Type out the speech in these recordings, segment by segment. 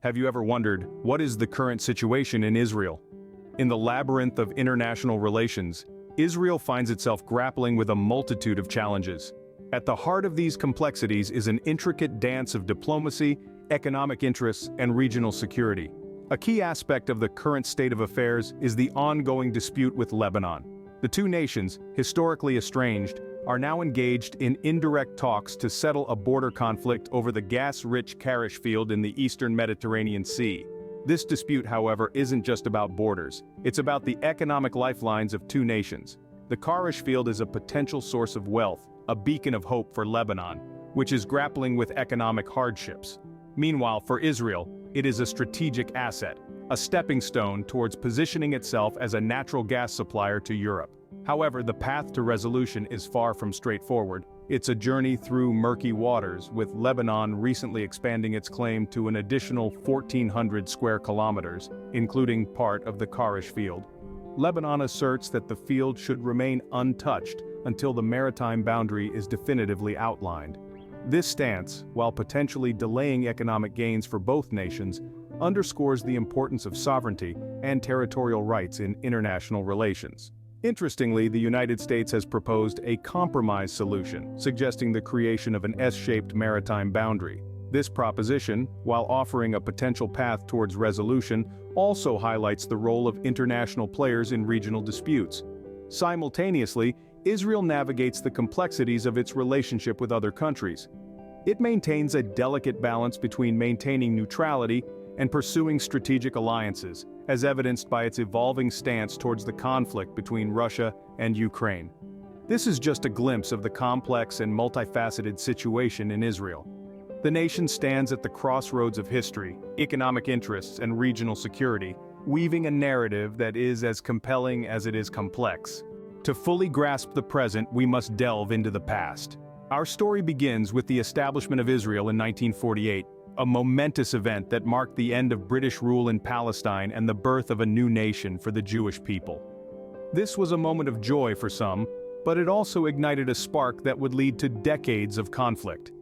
Have you ever wondered, what is the current situation in Israel? In the labyrinth of international relations, Israel finds itself grappling with a multitude of challenges. At the heart of these complexities is an intricate dance of diplomacy, economic interests, and regional security. A key aspect of the current state of affairs is the ongoing dispute with Lebanon. The two nations, historically estranged, are now engaged in indirect talks to settle a border conflict over the gas-rich Karish field in the eastern Mediterranean Sea. This dispute, however, isn't just about borders. It's about the economic lifelines of two nations. The Karish field is a potential source of wealth, a beacon of hope for Lebanon, which is grappling with economic hardships. Meanwhile, for Israel, it is a strategic asset, a stepping stone towards positioning itself as a natural gas supplier to Europe. However, the path to resolution is far from straightforward. It's a journey through murky waters, with Lebanon recently expanding its claim to an additional 1,400 square kilometers, including part of the Karish field. Lebanon asserts that the field should remain untouched until the maritime boundary is definitively outlined. This stance, while potentially delaying economic gains for both nations, underscores the importance of sovereignty and territorial rights in international relations. Interestingly, the United States has proposed a compromise solution, suggesting the creation of an S-shaped maritime boundary. This proposition, while offering a potential path towards resolution, also highlights the role of international players in regional disputes. Simultaneously, Israel navigates the complexities of its relationship with other countries. It maintains a delicate balance between maintaining neutrality and pursuing strategic alliances, as evidenced by its evolving stance towards the conflict between Russia and Ukraine. This is just a glimpse of the complex and multifaceted situation in Israel. The nation stands at the crossroads of history, economic interests, and regional security, weaving a narrative that is as compelling as it is complex. To fully grasp the present, we must delve into the past. Our story begins with the establishment of Israel in 1948, a momentous event that marked the end of British rule in Palestine and the birth of a new nation for the Jewish people. This was a moment of joy for some, but it also ignited a spark that would lead to decades of conflict.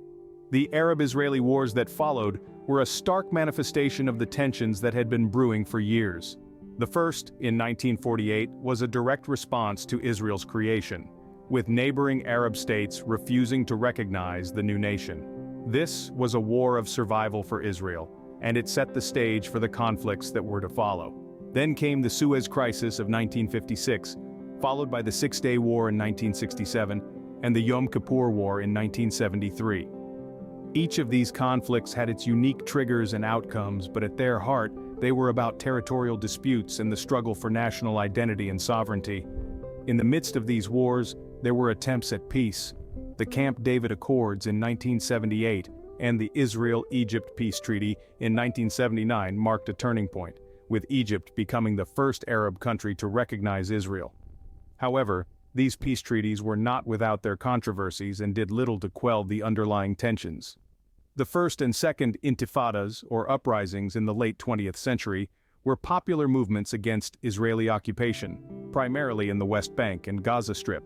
The Arab-Israeli wars that followed were a stark manifestation of the tensions that had been brewing for years. The first, in 1948, was a direct response to Israel's creation, with neighboring Arab states refusing to recognize the new nation. This was a war of survival for Israel, and it set the stage for the conflicts that were to follow. Then came the Suez Crisis of 1956, followed by the Six-Day War in 1967, and the Yom Kippur War in 1973. Each of these conflicts had its unique triggers and outcomes, but at their heart, they were about territorial disputes and the struggle for national identity and sovereignty. In the midst of these wars, there were attempts at peace. The Camp David Accords in 1978 and the Israel-Egypt Peace Treaty in 1979 marked a turning point, with Egypt becoming the first Arab country to recognize Israel. However, these peace treaties were not without their controversies and did little to quell the underlying tensions. The first and second intifadas, or uprisings in the late 20th century, were popular movements against Israeli occupation, primarily in the West Bank and Gaza Strip.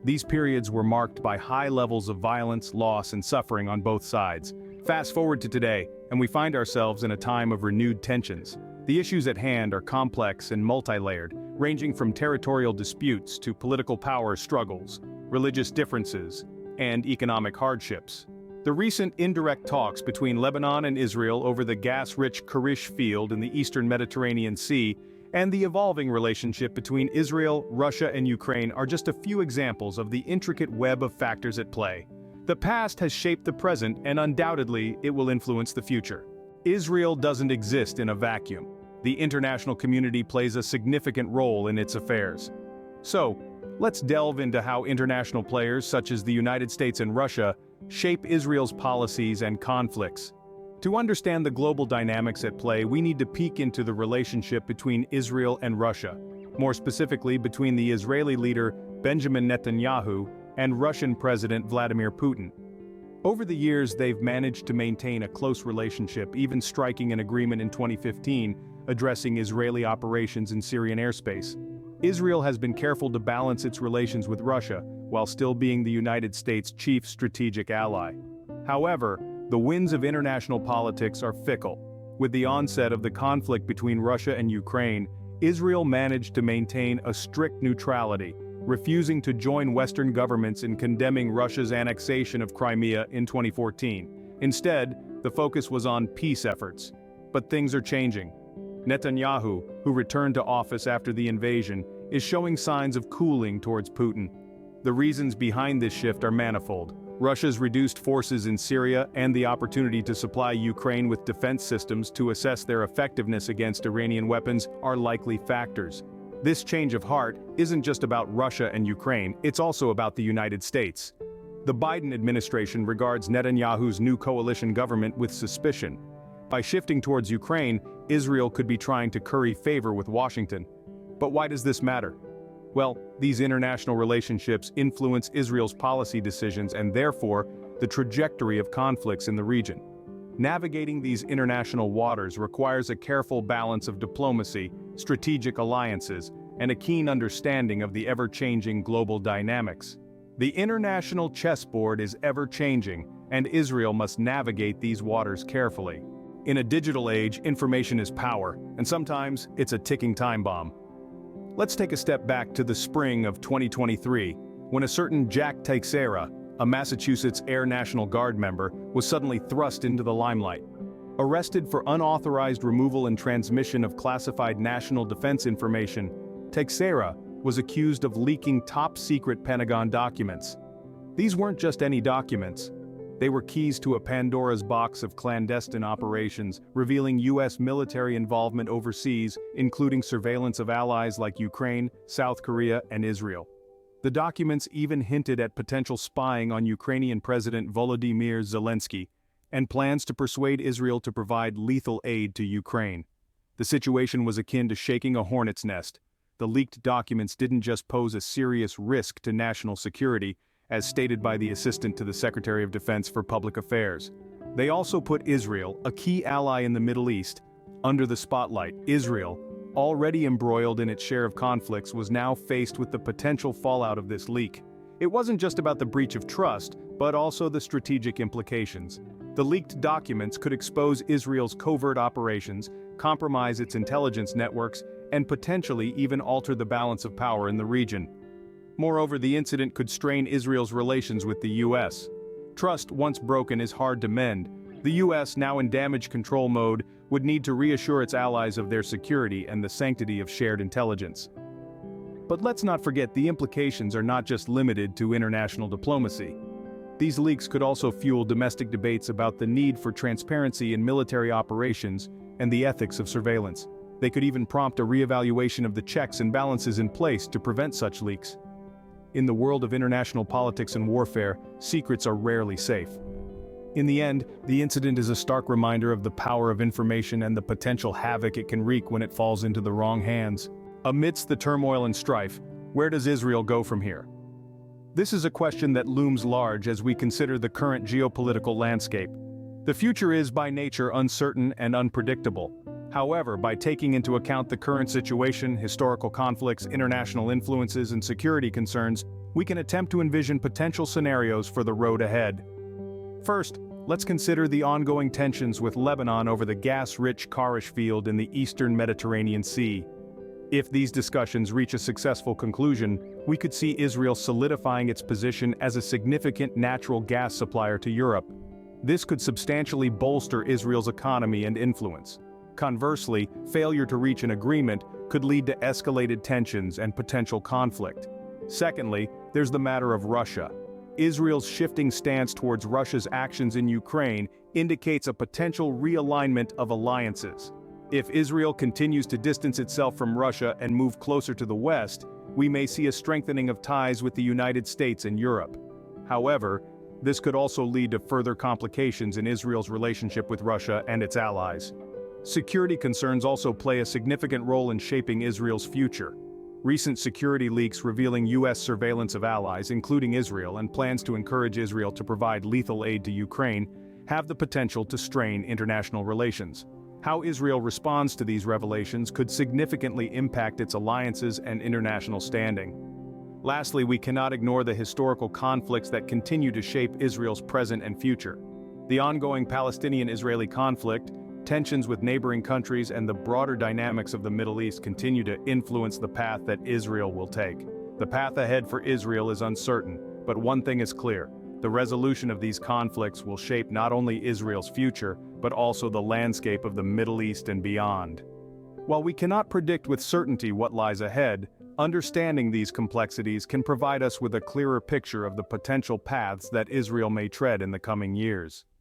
These periods were marked by high levels of violence, loss, and suffering on both sides. Fast forward to today, and we find ourselves in a time of renewed tensions. The issues at hand are complex and multi-layered, ranging from territorial disputes to political power struggles, religious differences, and economic hardships. The recent indirect talks between Lebanon and Israel over the gas-rich Karish field in the eastern Mediterranean Sea and the evolving relationship between Israel, Russia, and Ukraine are just a few examples of the intricate web of factors at play. The past has shaped the present, and undoubtedly, it will influence the future. Israel doesn't exist in a vacuum. The international community plays a significant role in its affairs. So, let's delve into how international players such as the United States and Russia shape Israel's policies and conflicts. To understand the global dynamics at play, we need to peek into the relationship between Israel and Russia, more specifically between the Israeli leader Benjamin Netanyahu and Russian President Vladimir Putin. Over the years, they've managed to maintain a close relationship, even striking an agreement in 2015 addressing Israeli operations in Syrian airspace. Israel has been careful to balance its relations with Russia, while still being the United States' chief strategic ally. However, the winds of international politics are fickle. With the onset of the conflict between Russia and Ukraine, Israel managed to maintain a strict neutrality, refusing to join Western governments in condemning Russia's annexation of Crimea in 2014. Instead, the focus was on peace efforts. But things are changing. Netanyahu, who returned to office after the invasion, is showing signs of cooling towards Putin. The reasons behind this shift are manifold. Russia's reduced forces in Syria and the opportunity to supply Ukraine with defense systems to assess their effectiveness against Iranian weapons are likely factors. This change of heart isn't just about Russia and Ukraine, it's also about the United States. The Biden administration regards Netanyahu's new coalition government with suspicion. By shifting towards Ukraine, Israel could be trying to curry favor with Washington. But why does this matter? Well, these international relationships influence Israel's policy decisions and therefore, the trajectory of conflicts in the region. Navigating these international waters requires a careful balance of diplomacy, strategic alliances, and a keen understanding of the ever-changing global dynamics. The international chessboard is ever-changing, and Israel must navigate these waters carefully. In a digital age, information is power, and sometimes it's a ticking time bomb. Let's take a step back to the spring of 2023, when a certain Jack Teixeira, a Massachusetts Air National Guard member, was suddenly thrust into the limelight. Arrested for unauthorized removal and transmission of classified national defense information, Teixeira was accused of leaking top-secret Pentagon documents. These weren't just any documents. They were keys to a Pandora's box of clandestine operations, revealing U.S. military involvement overseas, including surveillance of allies like Ukraine, South Korea, and Israel. The documents even hinted at potential spying on Ukrainian President Volodymyr Zelensky, and plans to persuade Israel to provide lethal aid to Ukraine. The situation was akin to shaking a hornet's nest. The leaked documents didn't just pose a serious risk to national security, as stated by the Assistant to the Secretary of Defense for Public Affairs. They also put Israel, a key ally in the Middle East, under the spotlight. Israel, already embroiled in its share of conflicts, was now faced with the potential fallout of this leak. It wasn't just about the breach of trust, but also the strategic implications. The leaked documents could expose Israel's covert operations, compromise its intelligence networks, and potentially even alter the balance of power in the region. Moreover, the incident could strain Israel's relations with the U.S. Trust, once broken, is hard to mend. The U.S., now in damage control mode, would need to reassure its allies of their security and the sanctity of shared intelligence. But let's not forget the implications are not just limited to international diplomacy. These leaks could also fuel domestic debates about the need for transparency in military operations and the ethics of surveillance. They could even prompt a reevaluation of the checks and balances in place to prevent such leaks. In the world of international politics and warfare, secrets are rarely safe. In the end, the incident is a stark reminder of the power of information and the potential havoc it can wreak when it falls into the wrong hands. Amidst the turmoil and strife, where does Israel go from here? This is a question that looms large as we consider the current geopolitical landscape. The future is by nature uncertain and unpredictable. However, by taking into account the current situation, historical conflicts, international influences, and security concerns, we can attempt to envision potential scenarios for the road ahead. First, let's consider the ongoing tensions with Lebanon over the gas-rich Karish field in the eastern Mediterranean Sea. If these discussions reach a successful conclusion, we could see Israel solidifying its position as a significant natural gas supplier to Europe. This could substantially bolster Israel's economy and influence. Conversely, failure to reach an agreement could lead to escalated tensions and potential conflict. Secondly, there's the matter of Russia. Israel's shifting stance towards Russia's actions in Ukraine indicates a potential realignment of alliances. If Israel continues to distance itself from Russia and move closer to the West, we may see a strengthening of ties with the United States and Europe. However, this could also lead to further complications in Israel's relationship with Russia and its allies. Security concerns also play a significant role in shaping Israel's future. Recent security leaks revealing U.S. surveillance of allies, including Israel, and plans to encourage Israel to provide lethal aid to Ukraine, have the potential to strain international relations. How Israel responds to these revelations could significantly impact its alliances and international standing. Lastly, we cannot ignore the historical conflicts that continue to shape Israel's present and future. The ongoing Palestinian-Israeli conflict, Tensions with neighboring countries and the broader dynamics of the Middle East continue to influence the path that Israel will take. The path ahead for Israel is uncertain, but one thing is clear: the resolution of these conflicts will shape not only Israel's future, but also the landscape of the Middle East and beyond. While we cannot predict with certainty what lies ahead, understanding these complexities can provide us with a clearer picture of the potential paths that Israel may tread in the coming years.